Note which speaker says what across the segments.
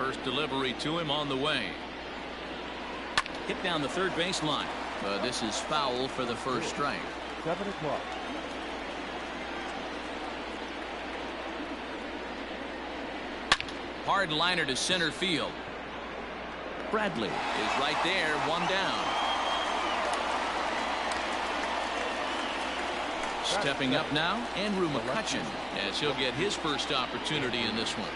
Speaker 1: First delivery to him on the way. Hit down the third baseline. This is foul for the first strike.
Speaker 2: 7 o'clock.
Speaker 1: Hard liner to center field. Bradley is right there, one down. Stepping up now, Andrew McCutchen, as he'll get his first opportunity in this one.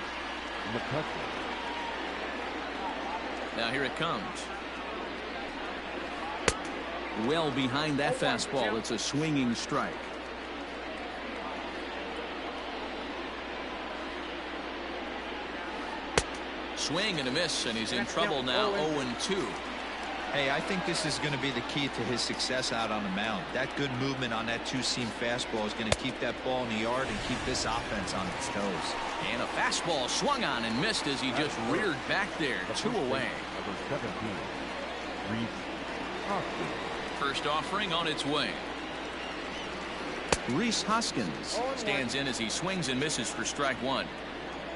Speaker 1: Now here it comes. Well behind that fastball. It's a swinging strike. Swing and a miss, and he's in trouble now. 0-2.
Speaker 3: Hey, I think this is going to be the key to his success out on the mound. That good movement on that two-seam fastball is going to keep that ball in the yard and keep this offense on its toes.
Speaker 1: And a fastball swung on and missed as he just reared back there. 2 away.
Speaker 2: Number 17, Rhys Hoskins.
Speaker 1: First offering on its way. Rhys Hoskins stands in as he swings and misses for strike 1.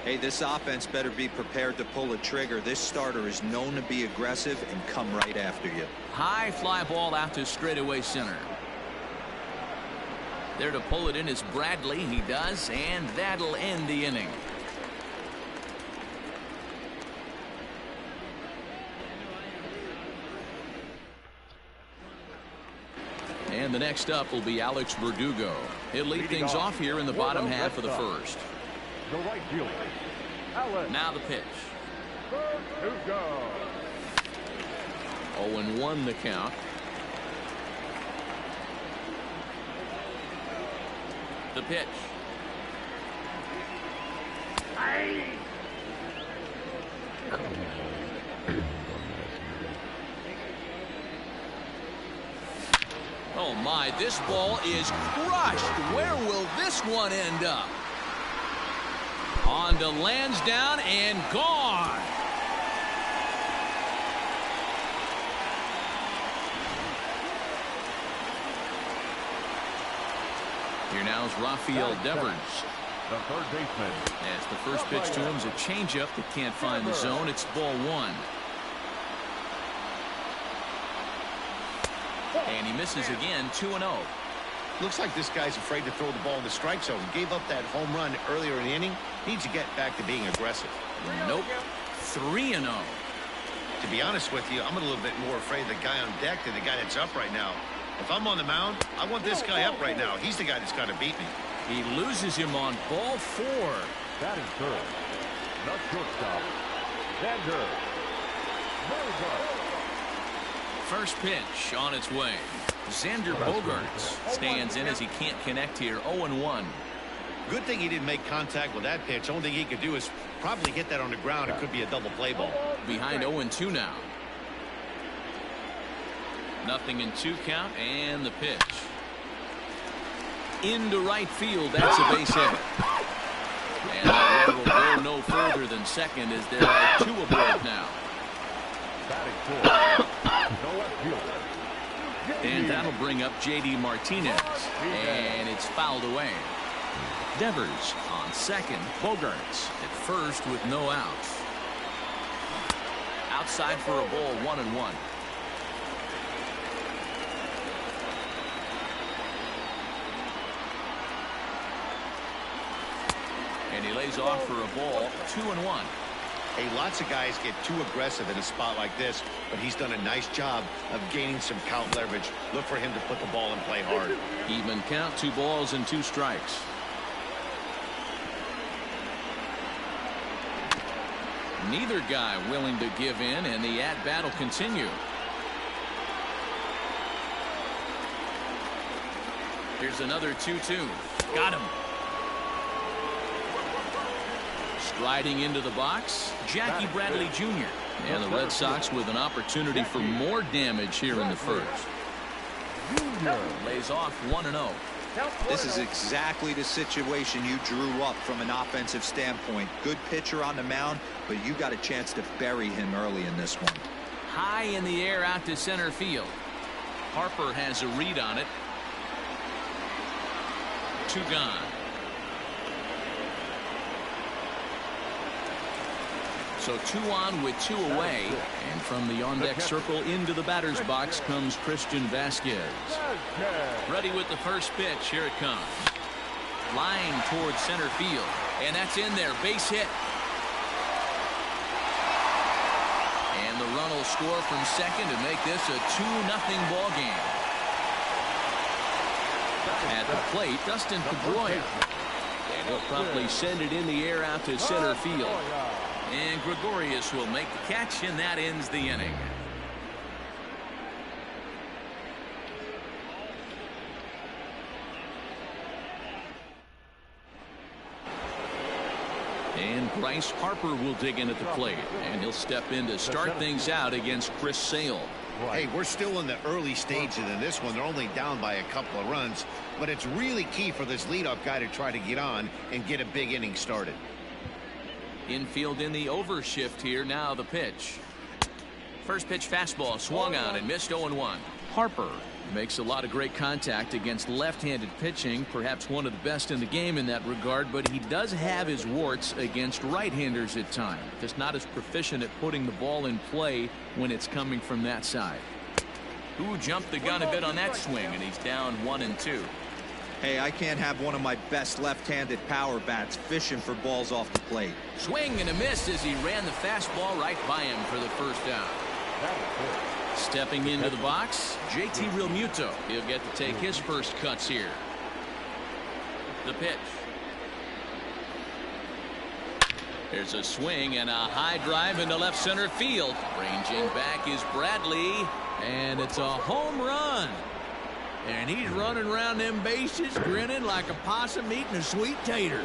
Speaker 3: Hey, this offense better be prepared to pull a trigger. This starter is known to be aggressive and come right after you.
Speaker 1: High fly ball out to straightaway center. There to pull it in is Bradley. He does, and that'll end the inning. And the next up will be Alex Verdugo. He'll lead things off here in the bottom half of the first.
Speaker 2: The right fielder, Alex.
Speaker 1: Now the pitch.
Speaker 2: Verdugo.
Speaker 1: 0-1 the count. The pitch. Oh my, this ball is crushed. Where will this one end up? On to Lansdowne and gone. Here now is Rafael Devers.
Speaker 2: The third baseman.
Speaker 1: As the first pitch to him is a changeup that can't find the zone. It's ball 1. And he misses again. 2-0.
Speaker 4: Looks like this guy's afraid to throw the ball in the strike zone. Gave up that home run earlier in the inning. Needs to get back to being aggressive.
Speaker 1: Nope. 3-0.
Speaker 4: To be honest with you, I'm a little bit more afraid of the guy on deck than the guy that's up right now. If I'm on the mound, I want this guy up right now. He's the guy that's got to beat me.
Speaker 1: He loses him on ball 4.
Speaker 2: Batting third. The shortstop, Xander Bogaerts.
Speaker 1: First pitch on its way. Xander Bogaerts stands in as he can't connect here. 0-1.
Speaker 4: Good thing he didn't make contact with that pitch. Only thing he could do is probably hit that on the ground. It could be a double play ball.
Speaker 1: Behind 0-2 now. Nothing in 2 count, and the pitch. Into right field. That's a base hit. And that one will go no further than second as there are 2 aboard now.
Speaker 2: Batting fourth. The left fielder.
Speaker 1: And that'll bring up J.D. Martinez. And it's fouled away. Devers on second. Bogaerts at first with no outs. Outside for a ball. 1-1. And he lays off for a ball. 2-1.
Speaker 4: Hey, lots of guys get too aggressive in a spot like this, but he's done a nice job of gaining some count leverage. Look for him to put the ball in play hard.
Speaker 1: Even count. 2 balls and 2 strikes. Neither guy willing to give in, and the at-bat will continue. Here's another 2-2. Got him. Striding into the box, Jackie Bradley Jr. And the Red Sox with an opportunity for more damage here in the first. Lays off 1-0.
Speaker 3: This is exactly the situation you drew up from an offensive standpoint. Good pitcher on the mound, but you got a chance to bury him early in this one.
Speaker 1: High in the air out to center field. Harper has a read on it. 2 gone. So 2 on with 2 away. And from the on-deck circle into the batter's box comes Christian Vasquez. Ready with the first pitch. Here it comes. Line towards center field. And that's in there. Base hit. And the run will score from second to make this a 2-0 ball game. At the plate, Dustin Pedroia. And he'll promptly send it in the air out to center field. And Gregorius will make the catch, and that ends the inning. And Bryce Harper will dig in at the plate, and he'll step in to start things out against Chris Sale.
Speaker 4: Hey, we're still in the early stages in this one. They're only down by a couple of runs, but it's really key for this leadoff guy to try to get on and get a big inning started.
Speaker 1: Infield in the overshift here. Now the pitch. First pitch fastball swung on and missed. 0-1. Harper makes a lot of great contact against left-handed pitching, perhaps one of the best in the game in that regard, but he does have his warts against right-handers at times. Just not as proficient at putting the ball in play when it's coming from that side. Who jumped the gun a bit on that swing, and he's down 1-2.
Speaker 3: Hey, I can't have one of my best left-handed power bats fishing for balls off the plate.
Speaker 1: Swing and a miss as he ran the fastball right by him for the first down. Stepping into the box, JT Realmuto. He'll get to take his first cuts here. The pitch. There's a swing and a high drive into left center field. Ranging back is Bradley, and it's a home run. And he's running around them bases, grinning like a possum eating a sweet tater.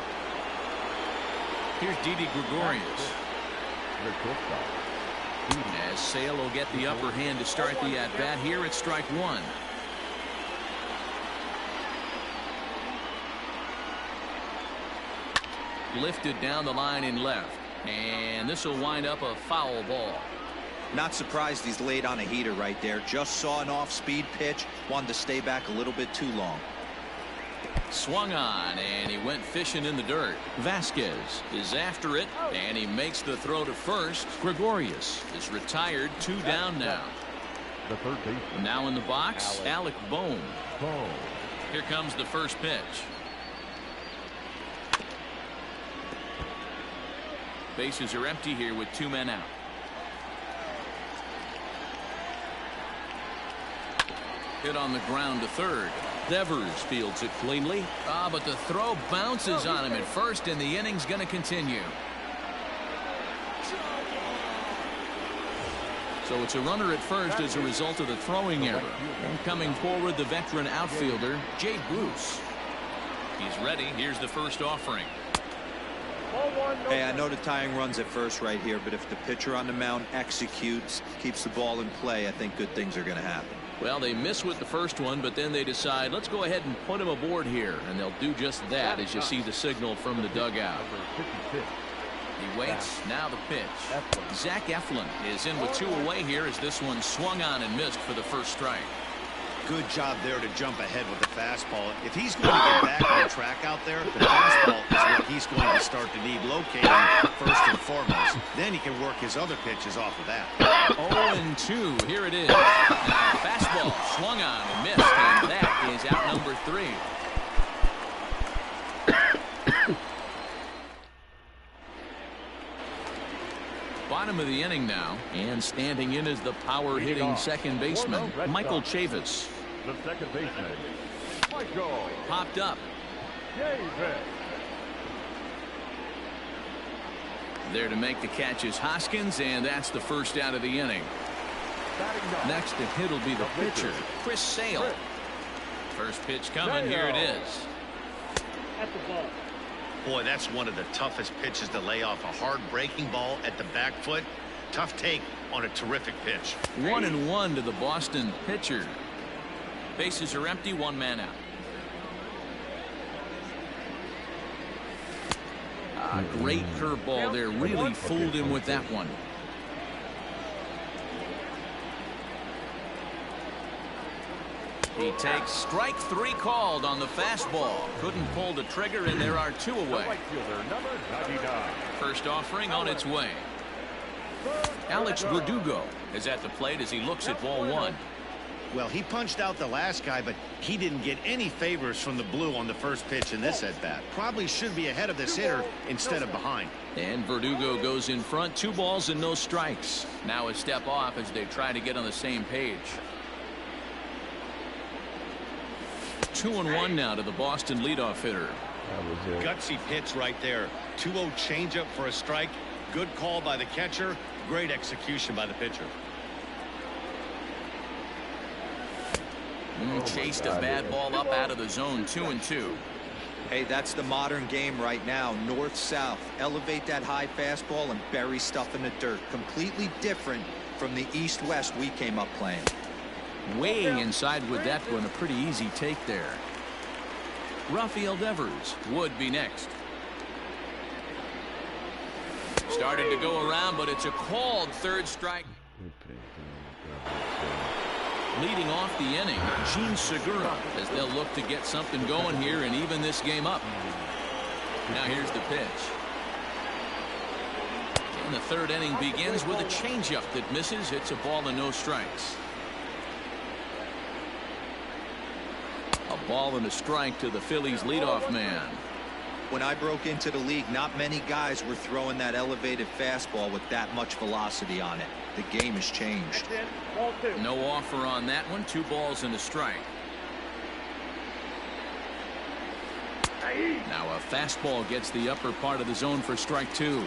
Speaker 1: Here's Didi Gregorius. As Sale will get the upper hand to start the at-bat here at strike 1. Lifted down the line in left. And this will wind up a foul ball.
Speaker 3: Not surprised he's laid on a heater right there. Just saw an off-speed pitch. Wanted to stay back a little bit too long.
Speaker 1: Swung on, and he went fishing in the dirt. Vasquez is after it, and he makes the throw to first. Gregorius is retired. 2 down now.
Speaker 2: The third baseman.
Speaker 1: Now in the box, Alec Bohm. Here comes the first pitch. Bases are empty here with 2 men out. Hit on the ground to third. Devers fields it cleanly. But the throw bounces on him at first, and the inning's going to continue. So it's a runner at first as a result of the throwing error. And coming forward, the veteran outfielder, Jay Bruce. He's ready. Here's the first offering.
Speaker 3: Hey, I know the tying runs at first right here, but if the pitcher on the mound executes, keeps the ball in play, I think good things are going to happen.
Speaker 1: Well, they miss with the first one, but then they decide, let's go ahead and put him aboard here. And they'll do just that as you see the signal from the dugout. He waits. Now the pitch. Zach Eflin is in with 2 away here as this one swung on and missed for the first strike.
Speaker 4: Good job there to jump ahead with the fastball. If he's going to get back on track out there, the fastball is what he's going to start to need locating first and foremost. Then he can work his other pitches off of that.
Speaker 1: 0-2. Here it is. Now, fastball swung on and missed, and that is out number 3. Bottom of the inning now, and standing in is the power-hitting second baseman, Michael Chavis.
Speaker 2: The second baseman, Michael.
Speaker 1: Popped up.
Speaker 2: Chavis.
Speaker 1: There to make the catch is Hoskins, and that's the first out of the inning. Next to hit will be the pitcher, Chris Sale. First pitch coming. Here it is.
Speaker 5: At the ball.
Speaker 4: Boy, that's one of the toughest pitches to lay off. A hard breaking ball at the back foot. Tough take on a terrific pitch.
Speaker 1: 1-1 to the Boston pitcher. Bases are empty. 1 man out. A great curveball there. Really fooled him with that one. He takes strike 3 called on the fastball. Couldn't pull the trigger, and there are 2 away.
Speaker 2: Right fielder, number 99.
Speaker 1: First offering on its way. Alex Verdugo is at the plate as he looks at ball one.
Speaker 4: Well, he punched out the last guy, but he didn't get any favors from the blue on the first pitch in this at-bat. Probably should be ahead of this hitter instead of behind.
Speaker 1: And Verdugo goes in front. 2 balls and no strikes. Now a step off as they try to get on the same page. 2-1 now to the Boston leadoff hitter.
Speaker 4: Gutsy pitch right there. 2-0 changeup for a strike. Good call by the catcher. Great execution by the pitcher.
Speaker 1: Chased a bad ball up out of the zone. 2-2.
Speaker 3: Hey, that's the modern game right now. North-south. Elevate that high fastball and bury stuff in the dirt. Completely different from the east-west we came up playing.
Speaker 1: Way inside with that one. A pretty easy take there. Rafael Devers would be next. Started to go around, but it's a called third strike. Leading off the inning, Jean Segura, as they'll look to get something going here and even this game up. Now here's the pitch. And the third inning begins with a changeup that misses. It's a ball and no strikes. A ball and a strike to the Phillies leadoff man.
Speaker 3: When I broke into the league, not many guys were throwing that elevated fastball with that much velocity on it. The game has changed.
Speaker 1: No offer on that one. 2 balls and a strike. Now a fastball gets the upper part of the zone for strike 2.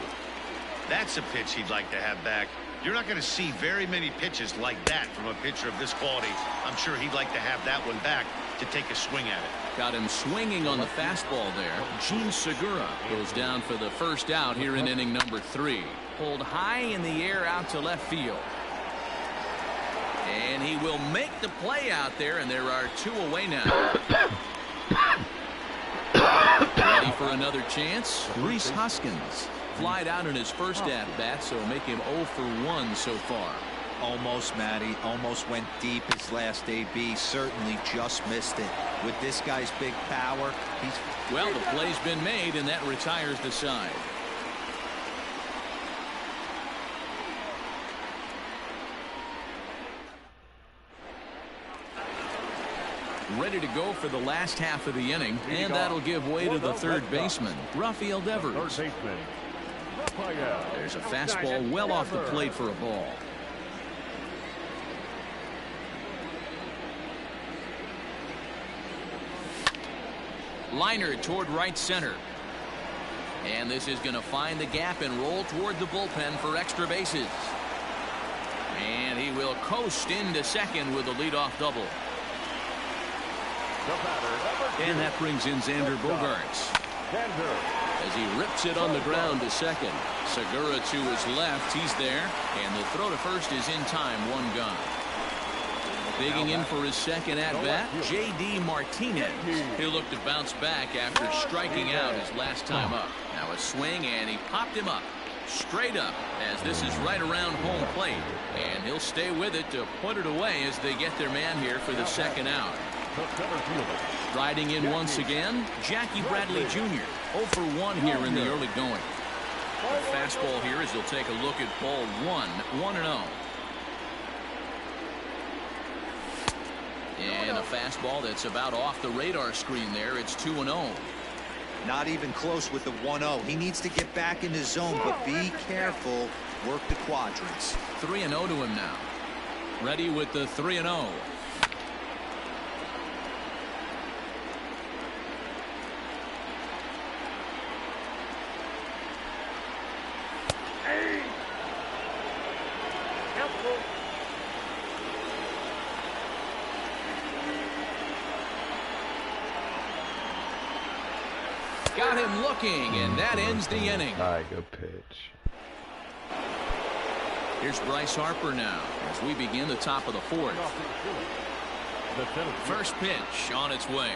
Speaker 4: That's a pitch he'd like to have back. You're not going to see very many pitches like that from a pitcher of this quality. I'm sure he'd like to have that one back to take a swing at it.
Speaker 1: Got him swinging on the fastball there. Jean Segura goes down for the first out here in inning number 3. Pulled high in the air out to left field. And he will make the play out there, and there are 2 away now. Ready for another chance? Rhys Hoskins. Flied out in his first at-bat, so make him 0 for 1 so far.
Speaker 3: Almost, Matty. Almost went deep his last AB. Certainly just missed it. With this guy's big power, he's...
Speaker 1: Well, the play's been made, and that retires the side. Ready to go for the last half of the inning, and that'll give way to the third baseman, Rafael Devers. There's a fastball well off the plate for a ball. Liner toward right center. And this is going to find the gap and roll toward the bullpen for extra bases. And he will coast into second with a leadoff double. And that brings in Xander Bogaerts as he rips it on the ground to second. Segura to his left. He's there. And the throw to first is in time. 1 gone. Digging in for his second at-bat, J.D. Martinez. He'll look to bounce back after striking out his last time up. Now a swing, and he popped him up. Straight up, as this is right around home plate. And he'll stay with it to put it away as they get their man here for the second out. Riding in once again, Jackie Bradley Jr. 0 for 1 here in the early going. The fastball here as he'll take a look at ball 1, 1-0. And a fastball that's about off the radar screen there. It's 2-0.
Speaker 3: Not even close with the 1-0. He needs to get back in his zone, but be careful. Work the quadrants.
Speaker 1: 3-0 to him now. Ready with the 3-0. Got him looking, and that ends the inning.
Speaker 6: Good pitch.
Speaker 1: Here's Bryce Harper now as we begin the top of the 4th. First pitch on its way.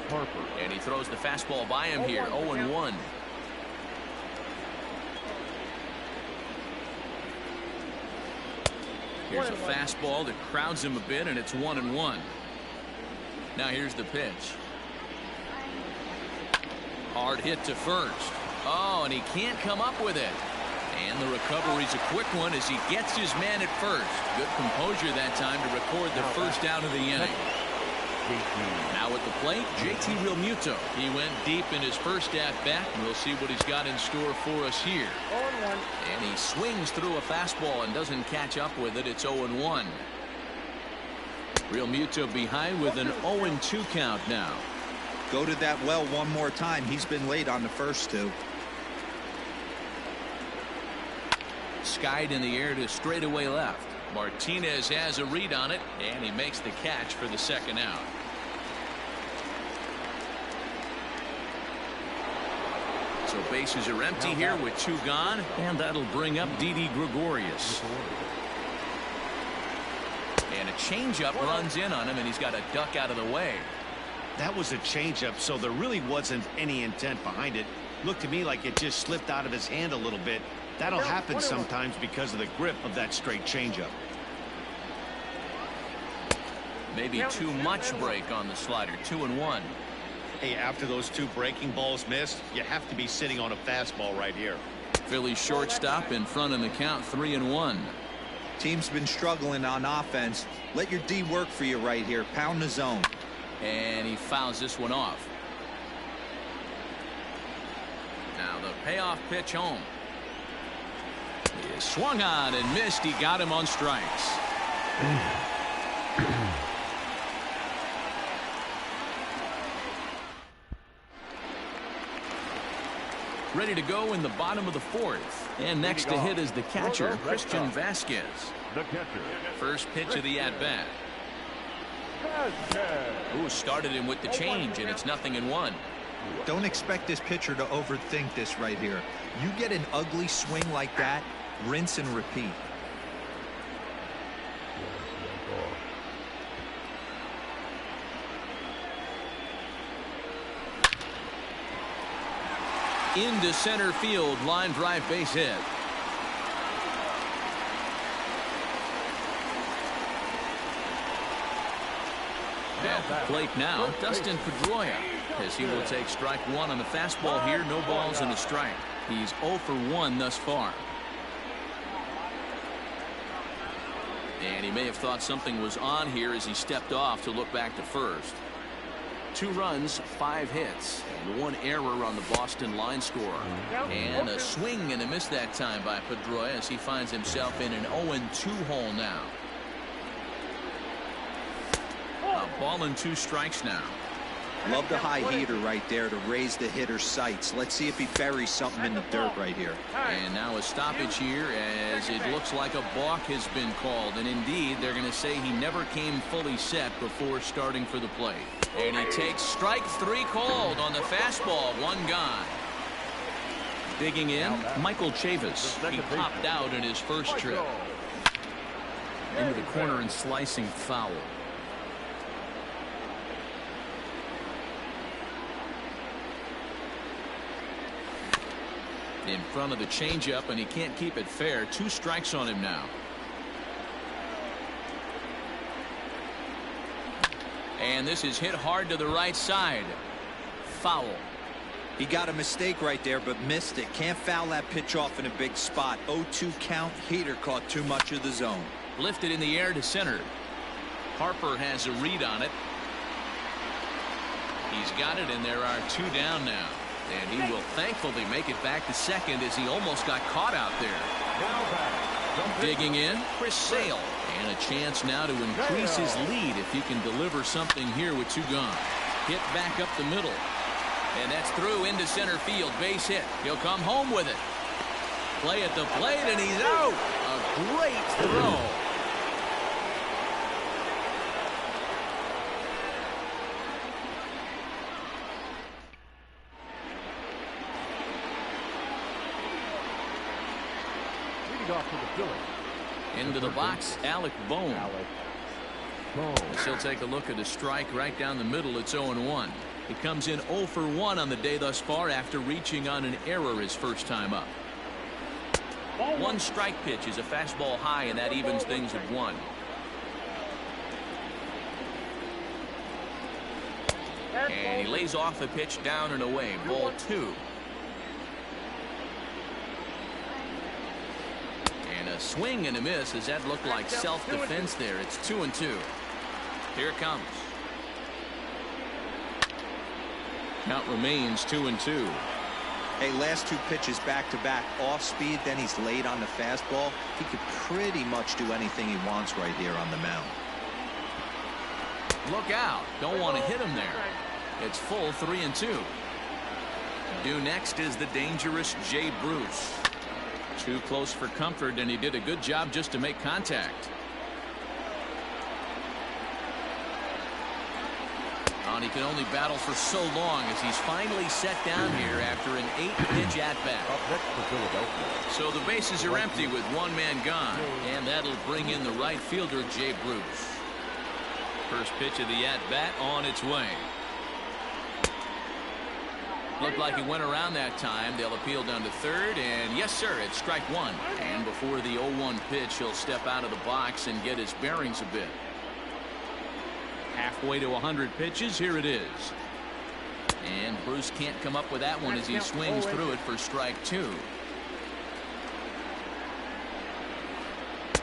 Speaker 2: Harper.
Speaker 1: And he throws the fastball by him here. 0-1. Here's a fastball that crowds him a bit, and it's 1-1. Now here's the pitch. Hard hit to first. Oh, and he can't come up with it. And the recovery's a quick one as he gets his man at first. Good composure that time to record the first out of the inning. Now at the plate, JT Realmuto. He went deep in his first at-bat, and we'll see what he's got in store for us here.
Speaker 5: 0-1.
Speaker 1: And he swings through a fastball and doesn't catch up with it. It's 0-1. Realmuto behind with an 0-2 count now.
Speaker 3: Go to that well one more time. He's been late on the first two.
Speaker 1: Skied in the air to straightaway left. Martinez has a read on it, and he makes the catch for the second out. So bases are empty here with 2 gone, and that'll bring up Didi Gregorius. And a changeup runs in on him, and he's got a duck out of the way.
Speaker 4: That was a changeup, so there really wasn't any intent behind it. Looked to me like it just slipped out of his hand a little bit. That'll happen sometimes because of the grip of that straight changeup.
Speaker 1: Maybe too much break on the slider. 2-1.
Speaker 4: Hey, after those 2 breaking balls missed, you have to be sitting on a fastball right here.
Speaker 1: Philly shortstop in front in the count. 3-1.
Speaker 3: Team's been struggling on offense. Let your D work for you right here. Pound the zone.
Speaker 1: And he fouls this one off. Now the payoff pitch home. He is swung on and missed. He got him on strikes. Ready to go in the bottom of the 4th. And next to hit is the catcher, Christian Vasquez.
Speaker 2: The catcher.
Speaker 1: First pitch of the at-bat. Ooh, started him with the change, and it's 0-1.
Speaker 3: Don't expect this pitcher to overthink this right here. You get an ugly swing like that, rinse and repeat.
Speaker 1: Into center field, line drive, base hit. At the plate now, Dustin Pedroia, as he will take strike 1 on the fastball here. No balls and a strike. He's 0 for 1 thus far. And he may have thought something was on here as he stepped off to look back to first. 2 runs, 5 hits, and 1 error on the Boston line score. And a swing and a miss that time by Pedroia as he finds himself in an 0-2 hole now. A ball and 2 strikes now.
Speaker 3: Love the high heater right there to raise the hitter's sights. Let's see if he buries something in the dirt right here.
Speaker 1: And now a stoppage here as it looks like a balk has been called. And indeed, they're going to say he never came fully set before starting for the plate. And he takes strike 3 called on the fastball. 1 gone. Digging in, Michael Chavis. He popped out in his first trip. Into the corner and slicing foul. In front of the changeup, and he can't keep it fair. 2 strikes on him now. And this is hit hard to the right side. Foul.
Speaker 3: He got a mistake right there, but missed it. Can't foul that pitch off in a big spot. 0-2 count. Heater caught too much of the zone.
Speaker 1: Lifted in the air to center. Harper has a read on it. He's got it, and there are 2 down now. And he will thankfully make it back to second as he almost got caught out there. Digging in, Chris Sale. And a chance now to increase his lead if he can deliver something here with 2 gone. Hit back up the middle. And that's through into center field. Base hit. He'll come home with it. Play at the plate, and he's out. A great throw.
Speaker 2: Off to the Phillies.
Speaker 1: Into the box, Alec Bohm. He'll take a look at a strike right down the middle. It's 0-1. He comes in 0 for 1 on the day thus far after reaching on an error his first time up. 1 strike pitch is a fastball high, and that evens things at 1. And he lays off the pitch down and away. Ball 2. A swing and a miss, as that looked like self-defense there. It's 2-2. Here it comes. Count remains 2-2.
Speaker 3: Hey, last two pitches back-to-back off speed, then he's late on the fastball. He could pretty much do anything he wants right here on the mound.
Speaker 1: Look out. Don't want to hit him there. It's full 3-2. Due next is the dangerous Jay Bruce. Too close for comfort, and he did a good job just to make contact. And he can only battle for so long as he's finally set down here after an 8-pitch at-bat. So the bases are empty with one man gone, and that'll bring in the right fielder, Jay Bruce. First pitch of the at-bat on its way. Looked like he went around that time. They'll appeal down to third, and yes, sir, it's strike one. And before the 0-1 pitch, he'll step out of the box and get his bearings a bit. Halfway to 100 pitches, here it is. And Bruce can't come up with that one as he swings through it for strike two.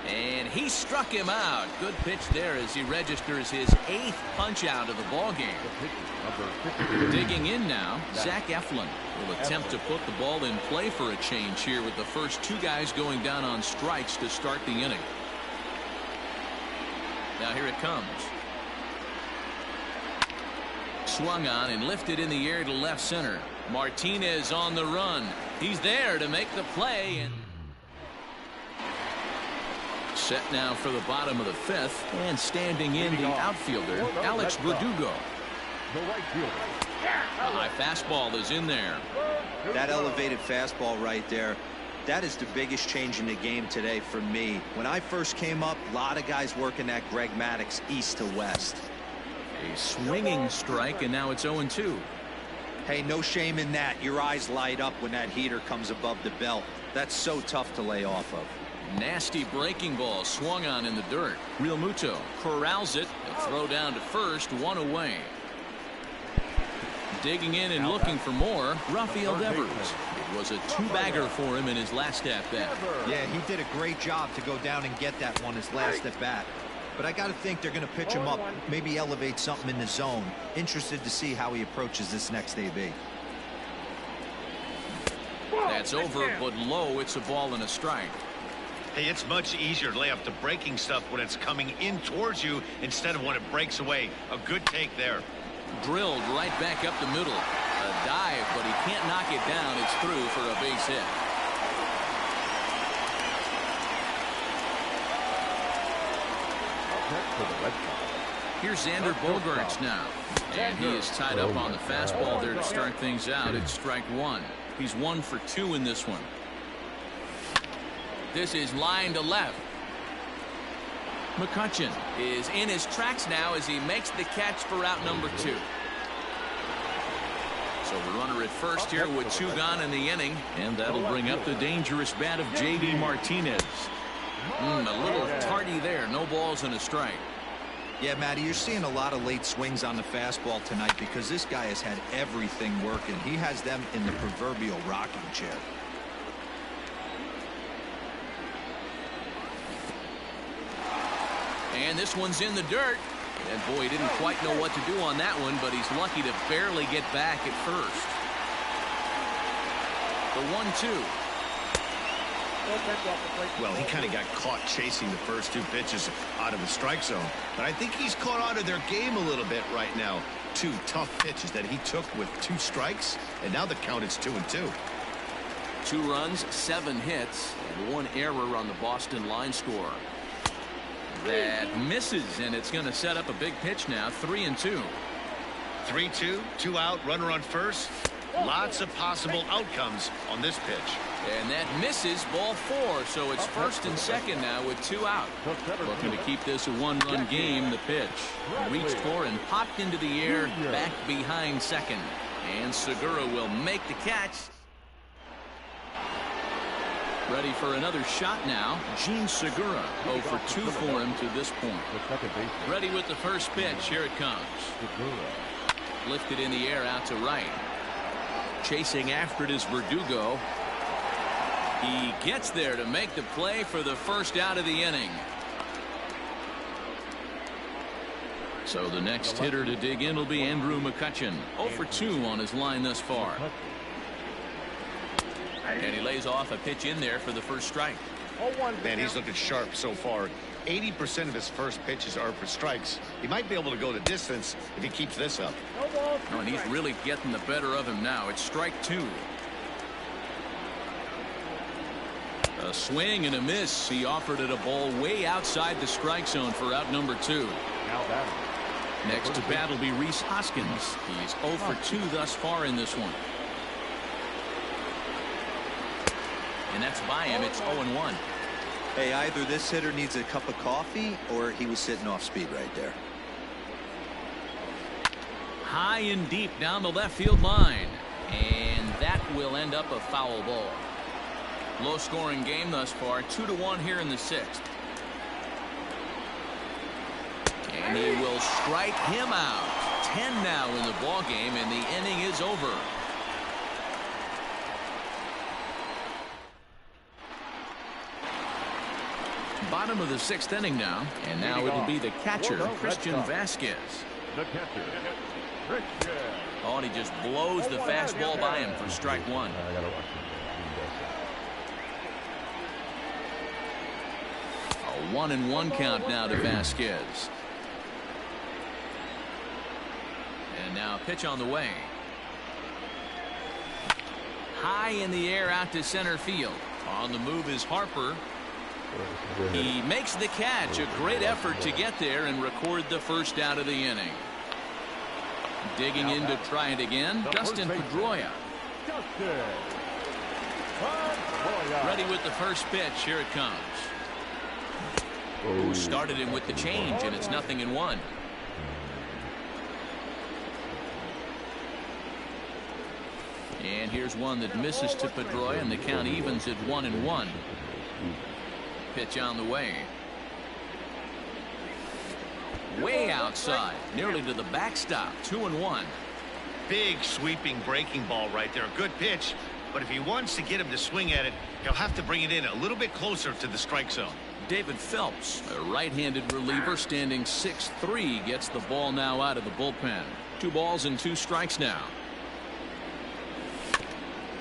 Speaker 1: And he struck him out. Good pitch there as he registers his 8th punch out of the ball game. Digging in now, Zach Eflin will attempt to put the ball in play for a change here with the first two guys going down on strikes to start the inning. Now here it comes. Swung on and lifted in the air to left center. Martinez on the run. He's there to make the play. And set now for the bottom of the 5th, and standing in the outfielder, Alex Verdugo.
Speaker 2: The right fielder.
Speaker 1: A high fastball is in there.
Speaker 3: That elevated fastball right there, that is the biggest change in the game today for me. When I first came up, a lot of guys working that Greg Maddux east to west.
Speaker 1: A swinging strike, and now it's 0-2.
Speaker 3: Hey, no shame in that. Your eyes light up when that heater comes above the belt. That's so tough to lay off of.
Speaker 1: Nasty breaking ball swung on in the dirt. Real Muto corrals it. A throw down to first, one away. Digging in and looking for more, Rafael Devers. It was a two-bagger for him in his last at-bat.
Speaker 3: Yeah, he did a great job to go down and get that one his last at-bat. But I got to think they're going to pitch him up, maybe elevate something in the zone. Interested to see how he approaches this next AB.
Speaker 1: That's over, but low. It's a ball and a strike.
Speaker 4: Hey, it's much easier to lay up the breaking stuff when it's coming in towards you instead of when it breaks away. A good take there.
Speaker 1: Drilled right back up the middle. A dive, but he can't knock it down. It's through for a base hit. Here's Xander Bogaerts now. And he is tied up on the fastball there to start things out. It's strike one. He's 1 for 2 in this one. This is line to left. McCutchen is in his tracks now as he makes the catch for out number 2. So the runner at first here with 2 gone in the inning, and that'll bring up the dangerous bat of J.D. Martinez. A little tardy there. No balls and a strike.
Speaker 3: Yeah, Matty, you're seeing a lot of late swings on the fastball tonight because this guy has had everything working. He has them in the proverbial rocking chair.
Speaker 1: And this one's in the dirt. And boy, he didn't quite know what to do on that one, but he's lucky to barely get back at first. The 1-2.
Speaker 4: Well, he kind of got caught chasing the first 2 pitches out of the strike zone. But I think he's caught out of their game a little bit right now. 2 tough pitches that he took with 2 strikes, and now the count is 2-2.
Speaker 1: 2 runs, 7 hits, and 1 error on the Boston line score. That misses, and it's going to set up a big pitch now. 3-2.
Speaker 4: 3-2, 2 out, runner on first. Lots of possible outcomes on this pitch.
Speaker 1: And that misses, ball 4, so it's first and second now with 2 out. Looking to keep this a 1-run game. The pitch reached for and popped into the air back behind second. And Segura will make the catch. Ready for another shot now. Gene Segura 0 for 2 for him to this point. Ready with the first pitch. Here it comes. Lifted in the air out to right. Chasing after it is Verdugo. He gets there to make the play for the first out of the inning. So the next hitter to dig in will be Andrew McCutchen. 0 for 2 on his line thus far. And he lays off a pitch in there for the first strike.
Speaker 4: Man, he's looking sharp so far. 80% of his first pitches are for strikes. He might be able to go the distance if he keeps this up.
Speaker 1: Oh, and he's really getting the better of him now. It's strike 2. A swing and a miss. He offered it a ball way outside the strike zone for out number 2. Next to bat will be Rhys Hoskins. He's 0 for 2 thus far in this one. And that's by him. It's 0-1.
Speaker 3: Hey, either this hitter needs a cup of coffee or he was sitting off speed right there.
Speaker 1: High and deep down the left field line. And that will end up a foul ball. Low scoring game thus far. 2-1 here in the 6th. And he will strike him out. 10 now in the ball game, and the inning is over. Bottom of the 6th inning now, and now it'll be the catcher, Christian Vasquez.
Speaker 2: The catcher, Christian.
Speaker 1: Oh, and he just blows the fastball by him for strike 1. A 1-1 count now to Vasquez. And now a pitch on the way. High in the air out to center field. On the move is Harper. He makes the catch. A great effort to get there and record the first out of the inning. Digging in to try it again, Dustin Pedroia. Ready with the first pitch. Here it comes. Who started him with the change, and it's 0-1. And here's one that misses to Pedroia, and the count evens at 1-1. Pitch on the way. Way outside, nearly to the backstop. 2-1.
Speaker 4: Big sweeping breaking ball right there. A good pitch, but if he wants to get him to swing at it, he'll have to bring it in a little bit closer to the strike zone.
Speaker 1: David Phelps, a right-handed reliever, standing 6'3", gets the ball now out of the bullpen. 2 balls and 2 strikes now.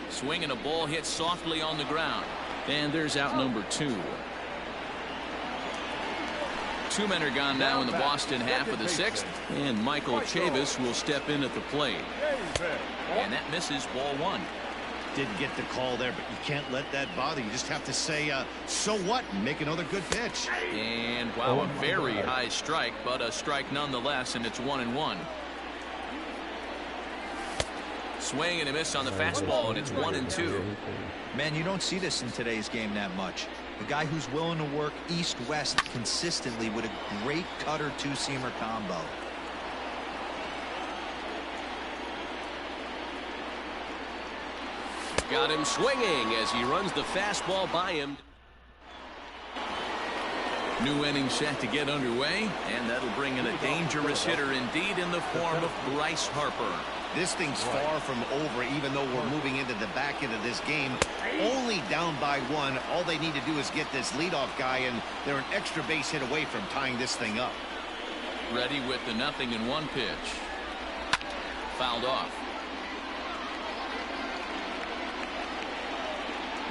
Speaker 1: Swing and a ball hit softly on the ground. And there's out number 2. 2 men are gone now in the Boston half of the 6th. And Michael Chavis will step in at the plate. And that misses ball 1.
Speaker 4: Didn't get the call there, but you can't let that bother. You just have to say, so what, and make another good pitch.
Speaker 1: And, wow, a very high strike, but a strike nonetheless, and it's 1-1. Swing and a miss on the fastball, and it's 1-2.
Speaker 3: Man, you don't see this in today's game that much. A guy who's willing to work east-west consistently with a great cutter 2-seamer combo.
Speaker 1: Got him swinging as he runs the fastball by him. New inning set to get underway, and that'll bring in a dangerous hitter indeed in the form of Bryce Harper.
Speaker 4: This thing's far from over, even though we're moving into the back end of this game. Only down by 1. All they need to do is get this leadoff guy, and they're an extra base hit away from tying this thing up.
Speaker 1: Ready with the 0-1 pitch. Fouled off.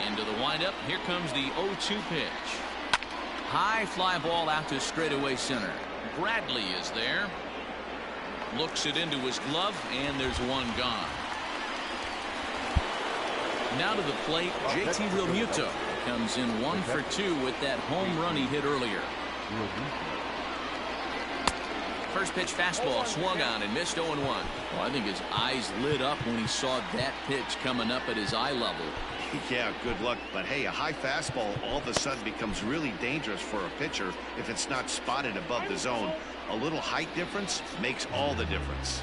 Speaker 1: Into the windup. Here comes the 0-2 pitch. High fly ball out to straightaway center. Bradley is there. Looks it into his glove, and there's one gone. Now to the plate, JT Realmuto comes in 1 for 2 with that home run he hit earlier. First pitch fastball swung on and missed 0-1. Well, I think his eyes lit up when he saw that pitch coming up at his eye level.
Speaker 4: Yeah, good luck. But hey, a high fastball all of a sudden becomes really dangerous for a pitcher if it's not spotted above the zone. A little height difference makes all the difference.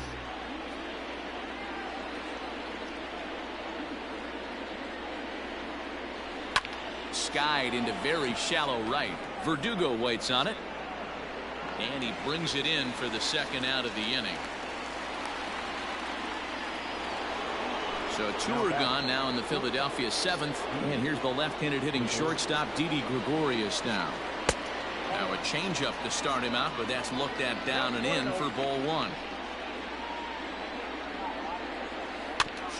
Speaker 1: Skied into very shallow right. Verdugo waits on it. And he brings it in for the second out of the inning. So two are gone now in the Philadelphia 7th. And here's the left-handed hitting shortstop Didi Gregorius now. Now a changeup to start him out, but that's looked at down and in for ball one.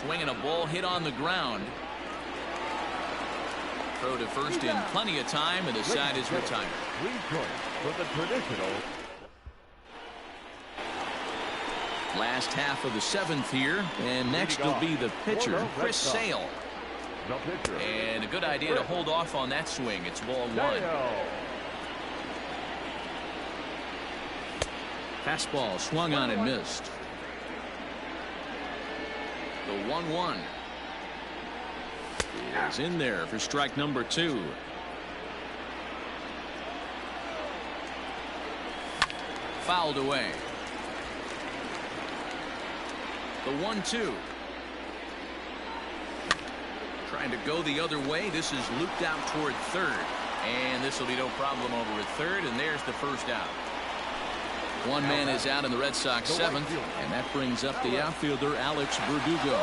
Speaker 1: Swinging a ball hit on the ground. Throw to first in plenty of time, and the side is retired.
Speaker 2: For the traditional.
Speaker 1: Last half of the 7th here, and next will be the pitcher, Chris Sale.
Speaker 2: The pitcher.
Speaker 1: And a good idea to hold off on that swing. It's ball one. Fastball swung on and missed. The 1-1 is in there for strike number 2. Fouled away. The 1-2. Trying to go the other way. This is looped out toward third. And this will be no problem over at third. And there's the first out. One man is out in the Red Sox 7th. And that brings up the outfielder, Alex Verdugo.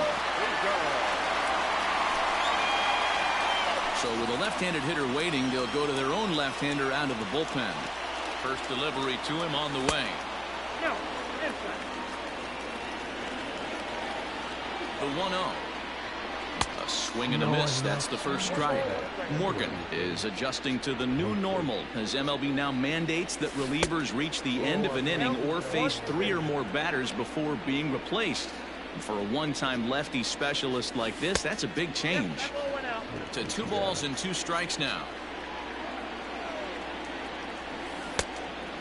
Speaker 1: So with a left-handed hitter waiting, they'll go to their own left-hander out of the bullpen. First delivery to him on the way. The 1-0. A swing and a miss. That's the first strike. Morgan is adjusting to the new normal as MLB now mandates that relievers reach the end of an inning or face 3 or more batters before being replaced. And for a one-time lefty specialist like this, that's a big change. To 2 balls and 2 strikes now.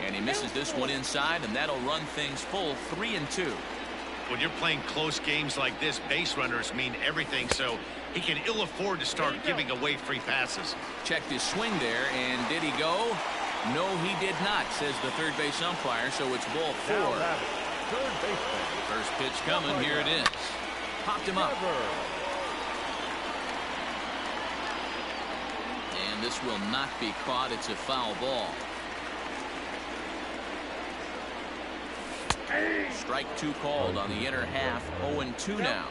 Speaker 1: And he misses this one inside, and that'll run things full 3-2.
Speaker 4: When you're playing close games like this, base runners mean everything, so he can ill afford to start giving away free passes.
Speaker 1: Checked his swing there, and did he go? No, he did not, says the third base umpire, so it's ball 4.
Speaker 2: Third baseman.
Speaker 1: First pitch coming, here it is. Popped him up. And this will not be caught. It's a foul ball. Strike 2 called on the inner half. 0-2 now.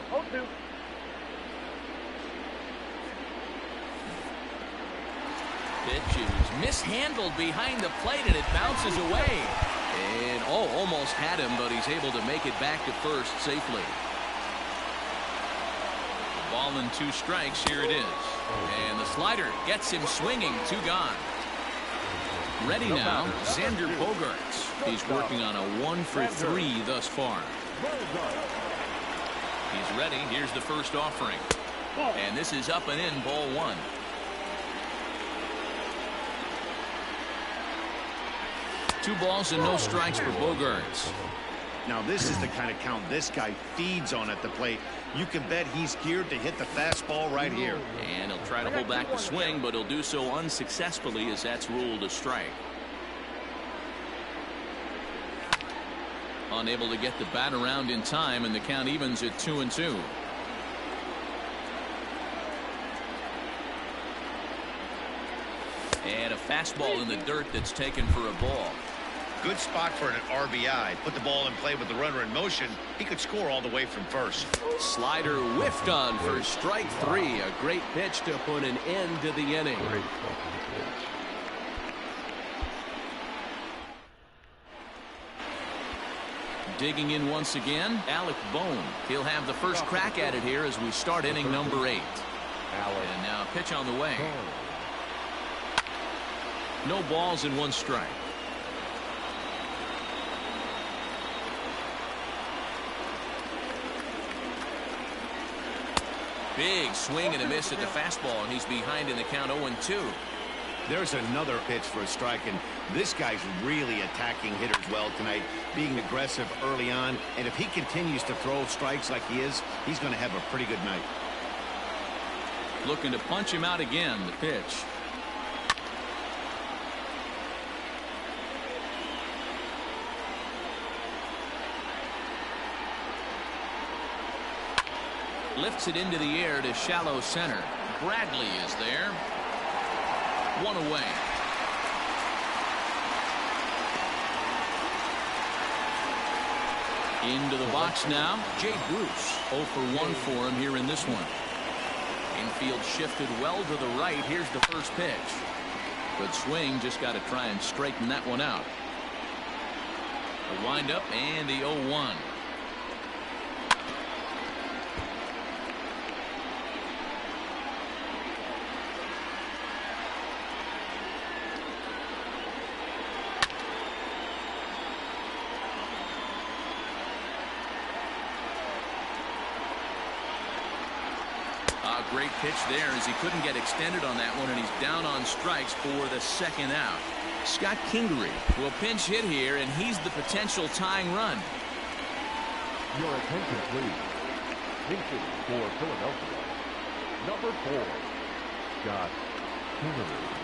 Speaker 1: Pitch is mishandled behind the plate, and it bounces away. And almost had him, but he's able to make it back to first safely. The ball and 2 strikes. Here it is. And the slider gets him swinging. 2 gone. Ready now, Xander Bogaerts. He's working on a 1-for-3 thus far. He's ready. Here's the first offering. And this is up and in, ball 1. Two balls and no strikes for Bogaerts.
Speaker 4: Now this is the kind of count this guy feeds on at the plate. You can bet he's geared to hit the fastball right here.
Speaker 1: And he'll try to hold back the swing, but he'll do so unsuccessfully as that's ruled a strike. Unable to get the bat around in time, and the count evens at 2-2. And a fastball in the dirt that's taken for a ball.
Speaker 4: Good spot for an RBI. Put the ball in play with the runner in motion. He could score all the way from first.
Speaker 1: Slider whiffed on for strike 3. A great pitch to put an end to the inning. Digging in once again, Alec Bohm. He'll have the first crack at it here as we start inning number 8. And now pitch on the way. No balls and 1 strike. Big swing and a miss at the fastball, and he's behind in the count 0-2.
Speaker 4: There's another pitch for a strike, and this guy's really attacking hitters well tonight, being aggressive early on, and if he continues to throw strikes like he is, he's going to have a pretty good night.
Speaker 1: Looking to punch him out again. The pitch. Lifts it into the air to shallow center. Bradley is there. 1 away. Into the box now, Jay Bruce. 0 for 1 for him here in this one. Infield shifted well to the right. Here's the first pitch. Good swing, just got to try and straighten that one out. The windup and the 0-1. Great pitch there as he couldn't get extended on that one, and he's down on strikes for the second out. Scott Kingery will pinch hit here, and he's the potential tying run.
Speaker 2: Your attention, please. Pinching for Philadelphia, number 4, Scott Kingery.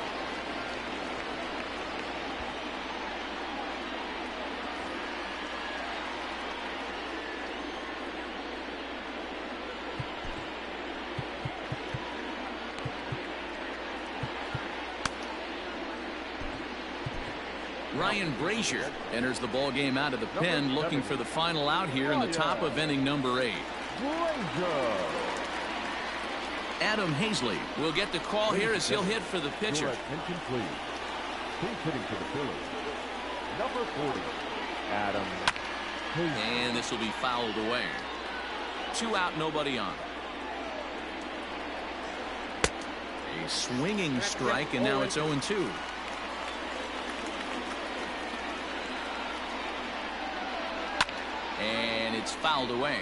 Speaker 1: Ryan Brazier enters the ball game out of the pen, looking for the final out here in the top of inning number 8. Adam Hazley will get the call here as he'll hit for the pitcher.
Speaker 2: Your attention, please. He's hitting for the Phillies, number 40, Adam Hazley.
Speaker 1: And this will be fouled away. 2 out, nobody on. A swinging strike, and now it's 0-2. And it's fouled away.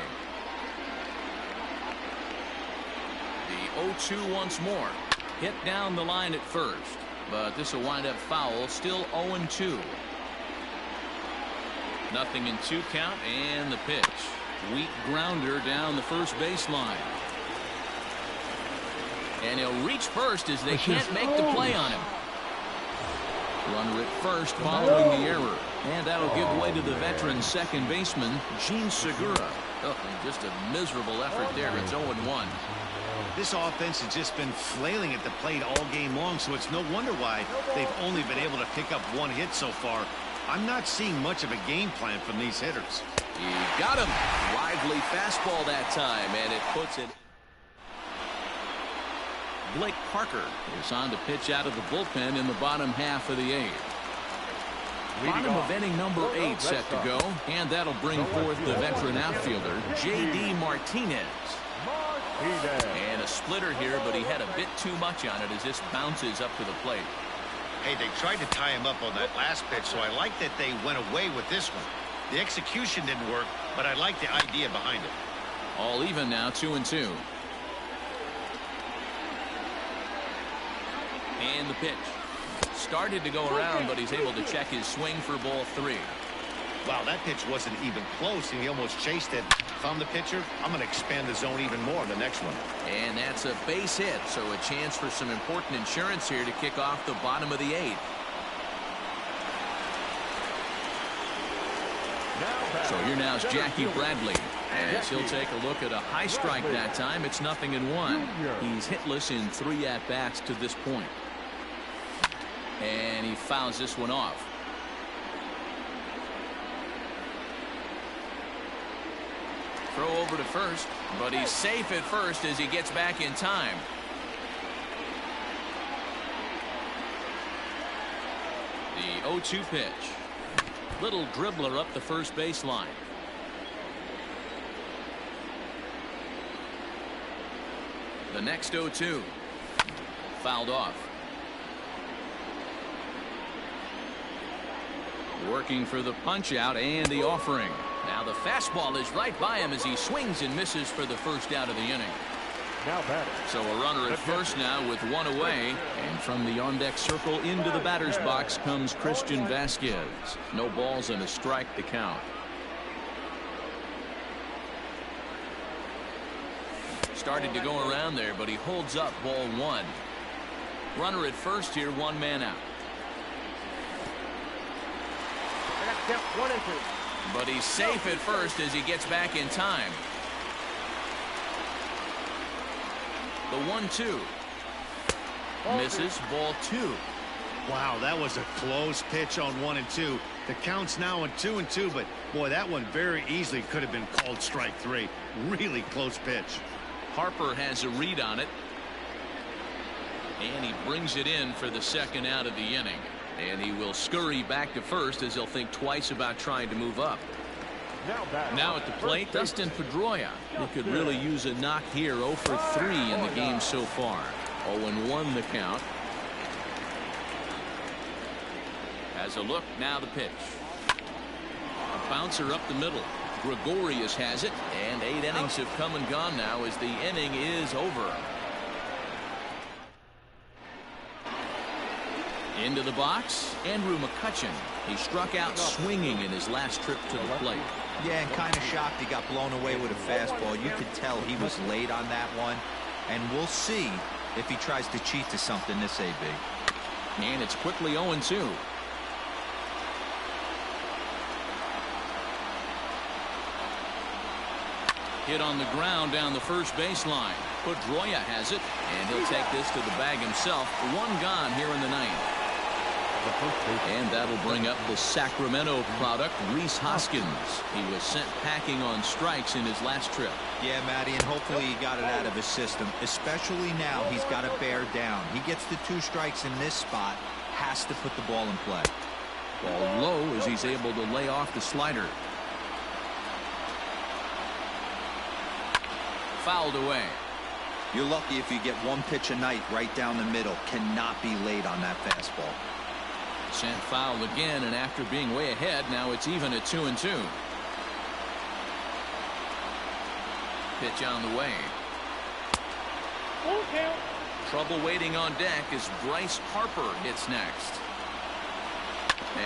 Speaker 1: The 0-2 once more. Hit down the line at first, but this will wind up foul. Still 0-2. Nothing in 2 count, and the pitch. Weak grounder down the first baseline. And he'll reach first as they can't make the play on him. Runner at first following the error. And that'll give way to the veteran second baseman, Gene Segura. Oh, just a miserable effort there. It's 0-1.
Speaker 4: This offense has just been flailing at the plate all game long, so it's no wonder why they've only been able to pick up 1 hit so far. I'm not seeing much of a game plan from these hitters.
Speaker 1: He got him. Lively fastball that time, and it puts it. Blake Parker is on to pitch out of the bullpen in the bottom half of the 8th. Bottom of inning number 8 set to go, and that'll bring forth the veteran outfielder, J.D. Martinez. And a splitter here, but he had a bit too much on it as this bounces up to the plate.
Speaker 4: Hey, they tried to tie him up on that last pitch, so I like that they went away with this one. The execution didn't work, but I like the idea behind it.
Speaker 1: All even now, 2-2. And the pitch. Started to go around, but he's able to check his swing for ball 3.
Speaker 4: Wow, that pitch wasn't even close, and he almost chased it. If I'm the pitcher, I'm going to expand the zone even more in the next one.
Speaker 1: And that's a base hit, so a chance for some important insurance here to kick off the bottom of the 8th. So here now is Jackie Bradley, as he'll take a look at a high strike that time. It's 0-1. He's hitless in 3 at-bats to this point. And he fouls this one off. Throw over to first, but he's safe at first as he gets back in time. The 0-2 pitch. Little dribbler up the first baseline. The next 0-2. Fouled off. Working for the punch out and the offering. Now the fastball is right by him as he swings and misses for the first out of the inning.
Speaker 2: Now batting.
Speaker 1: So a runner at first now with 1 away, and from the on-deck circle into the batter's box comes Christian Vasquez. No balls and a strike to count. Started to go around there, but he holds up ball 1. Runner at first here, 1 man out.
Speaker 5: I got to count 1 and 2.
Speaker 1: But he's safe at first as he gets back in time. The 1-2. Misses, ball 2.
Speaker 4: Wow, that was a close pitch on 1 and 2. The count's now at 2 and 2, but boy, that one very easily could have been called strike 3. Really close pitch.
Speaker 1: Harper has a read on it. And he brings it in for the second out of the inning. And he will scurry back to first as he'll think twice about trying to move up. Now at the plate, Dustin Pedroia. He could really use a knock here. 0 for 3 in the game so far. 0-1 the count. Has a look, now the pitch. A bouncer up the middle. Gregorius has it, and 8 innings have come and gone now as the inning is over. Into the box, Andrew McCutchen. He struck out swinging in his last trip to the plate.
Speaker 3: Yeah, and kind of shocked he got blown away with a fastball. You could tell he was late on that one, and we'll see if he tries to cheat to something this AB.
Speaker 1: And it's quickly 0-2. Hit on the ground down the first baseline. Pedroia has it, and he'll take this to the bag himself. 1 gone here in the 9th. And that'll bring up the Sacramento product, Rhys Hoskins. He was sent packing on strikes in his last trip.
Speaker 3: Yeah, Matty, and hopefully he got it out of his system. Especially now, he's got to bear down. He gets the 2 strikes in this spot, has to put the ball in play.
Speaker 1: Ball low as he's able to lay off the slider. Fouled away.
Speaker 3: You're lucky if you get 1 pitch a night right down the middle. Cannot be late on that fastball.
Speaker 1: Sent foul again, and after being way ahead, now it's even at 2-2. Pitch on the way. Trouble waiting on deck as Bryce Harper hits next.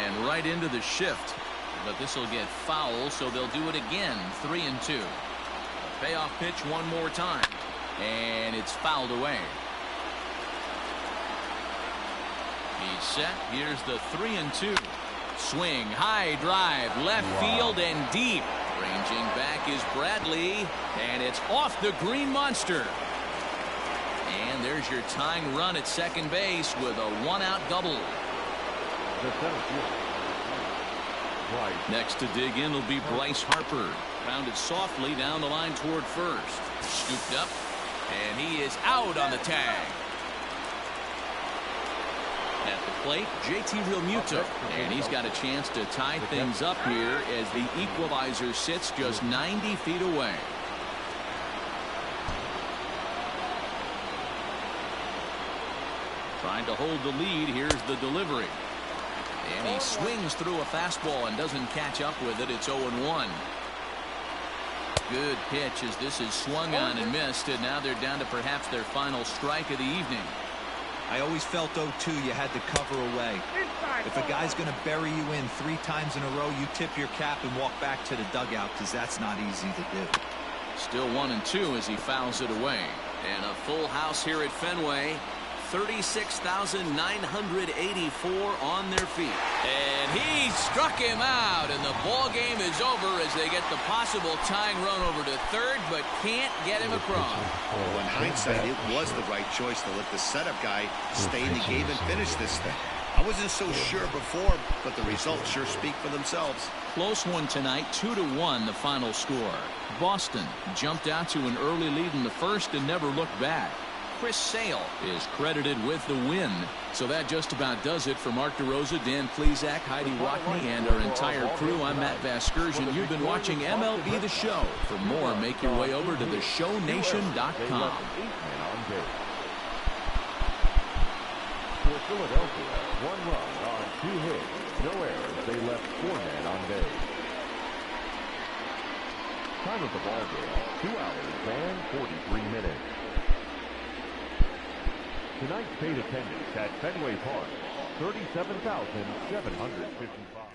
Speaker 1: And right into the shift. But this will get foul, so they'll do it again. 3-2. Payoff pitch one more time. And it's fouled away. He's set. Here's the 3-2. Swing, high drive, left field and deep. Ranging back is Bradley, and it's off the Green Monster. And there's your tying run at second base with a 1-out double. Next to dig in will be Bryce Harper. Grounded softly down the line toward first. Scooped up, and he is out on the tag. At the plate, JT Realmuto, and he's got a chance to tie things up here as the equalizer sits just 90 feet away. Trying to hold the lead. Here's the delivery. And he swings through a fastball and doesn't catch up with it. It's 0-1. Good pitch as this is swung on and missed, and now they're down to perhaps their final strike of the evening.
Speaker 3: I always felt 0-2 you had to cover away. If a guy's going to bury you in 3 times in a row, you tip your cap and walk back to the dugout, because that's not easy to do.
Speaker 1: Still 1-2 as he fouls it away. And a full house here at Fenway. 36,984 on their feet. And he struck him out, and the ball game is over as they get the possible tying run over to third, but can't get him across.
Speaker 4: Well, in hindsight, it was the right choice to let the setup guy stay in the game and finish this thing. I wasn't so sure before, but the results sure speak for themselves.
Speaker 1: Close one tonight, 2-1 the final score. Boston jumped out to an early lead in the first and never looked back. Chris Sale is credited with the win. So that just about does it for Mark DeRosa, Dan Plesac, Heidi Rockney, and our entire crew. I'm Matt Vasgersian. You've been watching MLB The Show. For more, make your way over to theshownation.com.
Speaker 2: For Philadelphia, 1 run on 2 hits, no errors. They left 4 men on base. Time of the ball game, 2 hours and 43 minutes. Tonight's paid attendance at Fenway Park, 37,755.